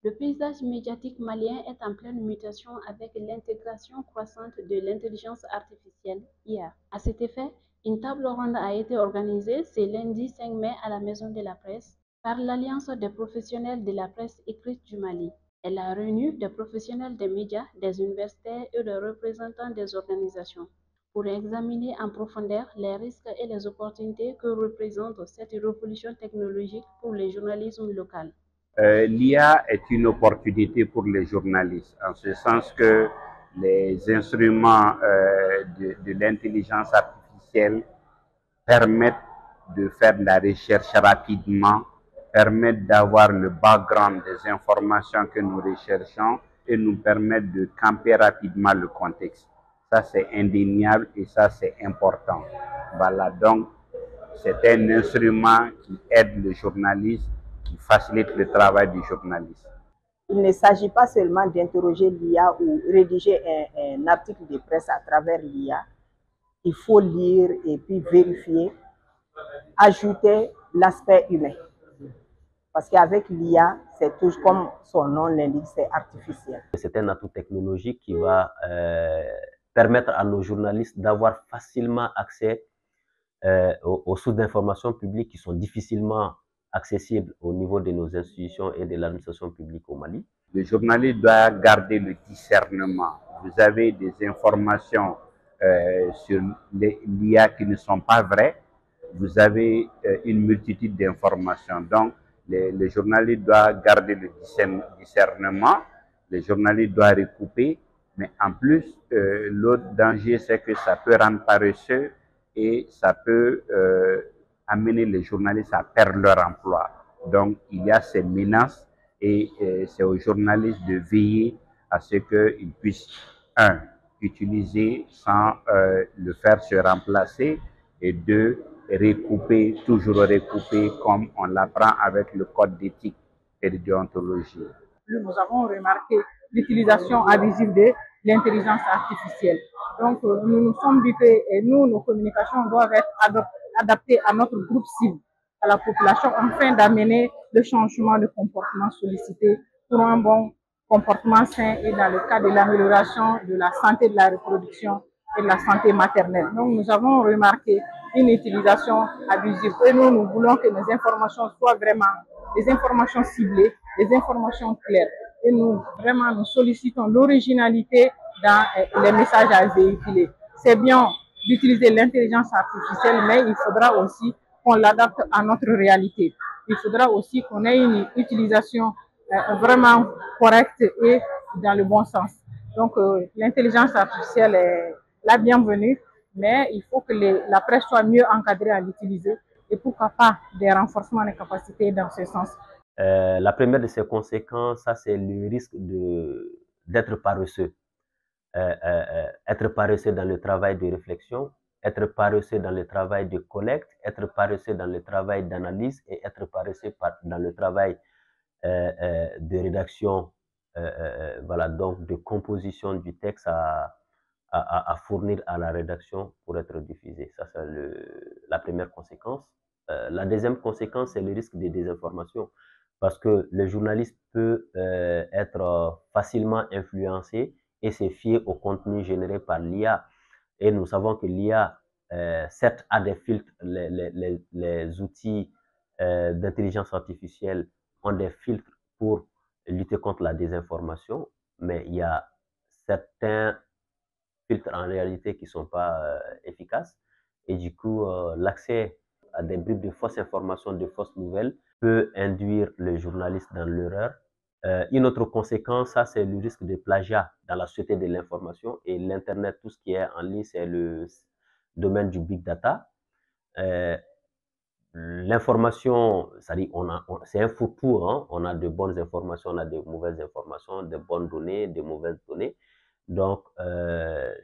Le paysage médiatique malien est en pleine mutation avec l'intégration croissante de l'intelligence artificielle (IA). À cet effet, une table ronde a été organisée ce lundi 5 mai à la Maison de la Presse par l'Alliance des professionnels de la presse écrite du Mali. Elle a réuni des professionnels des médias, des universitaires et des représentants des organisations pour examiner en profondeur les risques et les opportunités que représente cette révolution technologique pour le journalisme local. L'IA est une opportunité pour les journalistes, en ce sens que les instruments de l'intelligence artificielle permettent de faire de la recherche rapidement, permettent d'avoir le background des informations que nous recherchons et nous permettent de camper rapidement le contexte. Ça, c'est indéniable et ça, c'est important. Voilà, donc, c'est un instrument qui aide le journaliste, qui facilite le travail du journaliste. Il ne s'agit pas seulement d'interroger l'IA ou rédiger un article de presse à travers l'IA. Il faut lire et puis vérifier, ajouter l'aspect humain. Parce qu'avec l'IA, c'est tout comme son nom l'indique, c'est artificiel. C'est un atout technologique qui va permettre à nos journalistes d'avoir facilement accès aux sources d'informations publiques qui sont difficilement accessibles au niveau de nos institutions et de l'administration publique au Mali. Le journaliste doit garder le discernement. Vous avez des informations sur l'IA qui ne sont pas vraies. Vous avez une multitude d'informations. Donc, le journaliste doit garder le discernement. Le journaliste doit recouper. Mais en plus, l'autre danger, c'est que ça peut rendre paresseux et ça peut amener les journalistes à perdre leur emploi. Donc, il y a ces menaces et c'est aux journalistes de veiller à ce qu'ils puissent, utiliser sans le faire se remplacer et deux, recouper, toujours recouper comme on l'apprend avec le code d'éthique et de déontologie. Nous avons remarqué l'utilisation abusive de l'intelligence artificielle. Donc, nous nous sommes dit que nos communications doivent être adaptées à notre groupe cible, à la population, afin d'amener le changement de comportement sollicité pour un bon comportement sain et dans le cadre de l'amélioration de la santé de la reproduction et de la santé maternelle. Donc, nous avons remarqué une utilisation abusive et nous voulons que nos informations soient vraiment des informations ciblées, des informations claires. Et nous sollicitons l'originalité dans les messages à véhiculer. C'est bien d'utiliser l'intelligence artificielle, mais il faudra aussi qu'on l'adapte à notre réalité. Il faudra aussi qu'on ait une utilisation vraiment correcte et dans le bon sens. Donc, l'intelligence artificielle est la bienvenue, mais il faut que la presse soit mieux encadrée à l'utiliser et pourquoi pas des renforcements des capacités dans ce sens. La première de ces conséquences, ça c'est le risque d'être paresseux. Être paresseux dans le travail de réflexion, être paresseux dans le travail de collecte, être paresseux dans le travail d'analyse et être paresseux dans le travail de rédaction, voilà, donc de composition du texte à fournir à la rédaction pour être diffusé. Ça, c'est la première conséquence. La deuxième conséquence, c'est le risque de désinformation parce que le journaliste peut être facilement influencé et se fier au contenu généré par l'IA. Et nous savons que l'IA, certes, a des filtres, les outils d'intelligence artificielle ont des filtres pour lutter contre la désinformation, mais il y a certains filtres en réalité qui ne sont pas efficaces. Et du coup, l'accès à des bribes de fausses informations, de fausses nouvelles, peut induire le journaliste dans l'erreur. Une autre conséquence, ça c'est le risque de plagiat dans la société de l'information et l'Internet, tout ce qui est en ligne, c'est le domaine du big data. L'information, c'est-à-dire c'est un fourre-tout, hein? On a de bonnes informations, on a de mauvaises informations, de bonnes données, de mauvaises données. Donc,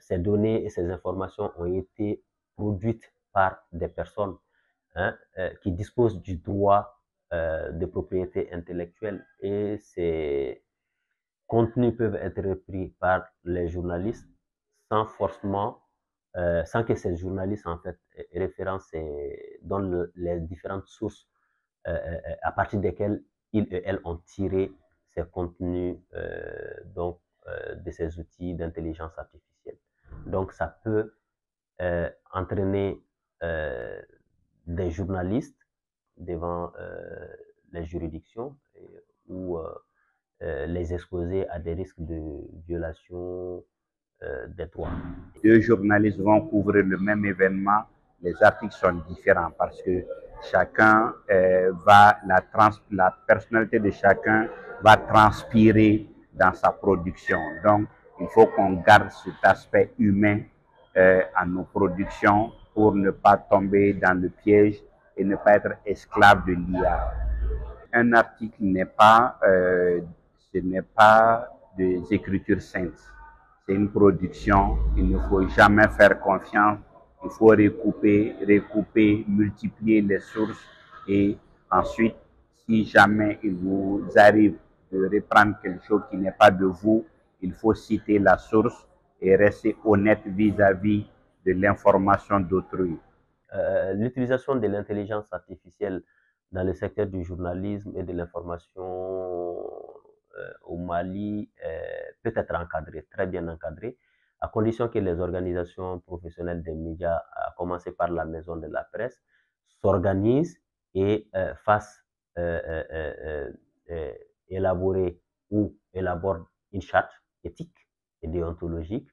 ces données et ces informations ont été produites par des personnes qui disposent du droit de propriété intellectuelle et ces contenus peuvent être repris par les journalistes sans forcément, sans que ces journalistes en fait référencent et donnent les différentes sources à partir desquelles ils et elles ont tiré ces contenus de ces outils d'intelligence artificielle. Donc, ça peut entraîner des journalistes devant les juridictions ou les exposer à des risques de violation des droits. Deux journalistes vont couvrir le même événement, les articles sont différents parce que chacun la personnalité de chacun va transpirer dans sa production. Donc, il faut qu'on garde cet aspect humain à nos productions pour ne pas tomber dans le piège et ne pas être esclave de l'IA. Un article ce n'est pas des écritures saintes. C'est une production, il ne faut jamais faire confiance, il faut recouper, multiplier les sources et ensuite, si jamais il vous arrive de reprendre quelque chose qui n'est pas de vous, il faut citer la source et rester honnête vis-à-vis de l'information d'autrui. L'utilisation de l'intelligence artificielle dans le secteur du journalisme et de l'information au Mali peut être encadrée, très bien encadrée, à condition que les organisations professionnelles des médias, à commencer par la maison de la presse, s'organisent et fassent élaborer ou élaborent une charte éthique et déontologique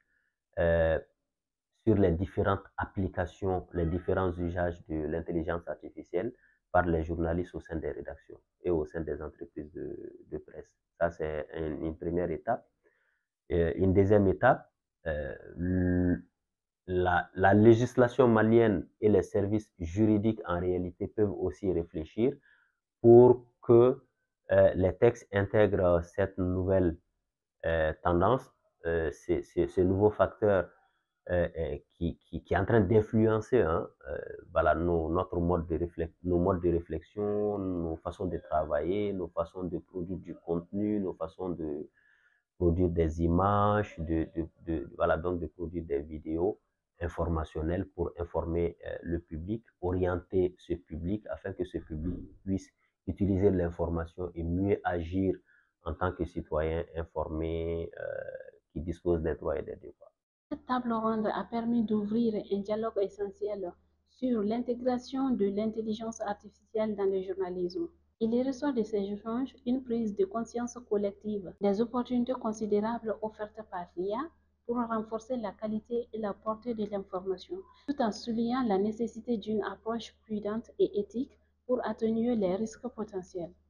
sur les différentes applications, les différents usages de l'intelligence artificielle par les journalistes au sein des rédactions et au sein des entreprises de presse. Ça, c'est une première étape. Une deuxième étape, la législation malienne et les services juridiques en réalité peuvent aussi réfléchir pour que les textes intègrent cette nouvelle tendance, ce nouveau facteur qui est en train d'influencer voilà, nos modes de réflexion, nos façons de travailler, nos façons de produire du contenu, nos façons de produire des images, voilà, donc de produire des vidéos informationnelles pour informer le public, orienter ce public afin que ce public puisse utiliser l'information et mieux agir en tant que citoyen informé qui dispose des droits et des devoirs. Cette table ronde a permis d'ouvrir un dialogue essentiel sur l'intégration de l'intelligence artificielle dans le journalisme. Il ressort de ces échanges une prise de conscience collective des opportunités considérables offertes par l'IA pour renforcer la qualité et la portée de l'information, tout en soulignant la nécessité d'une approche prudente et éthique pour atténuer les risques potentiels.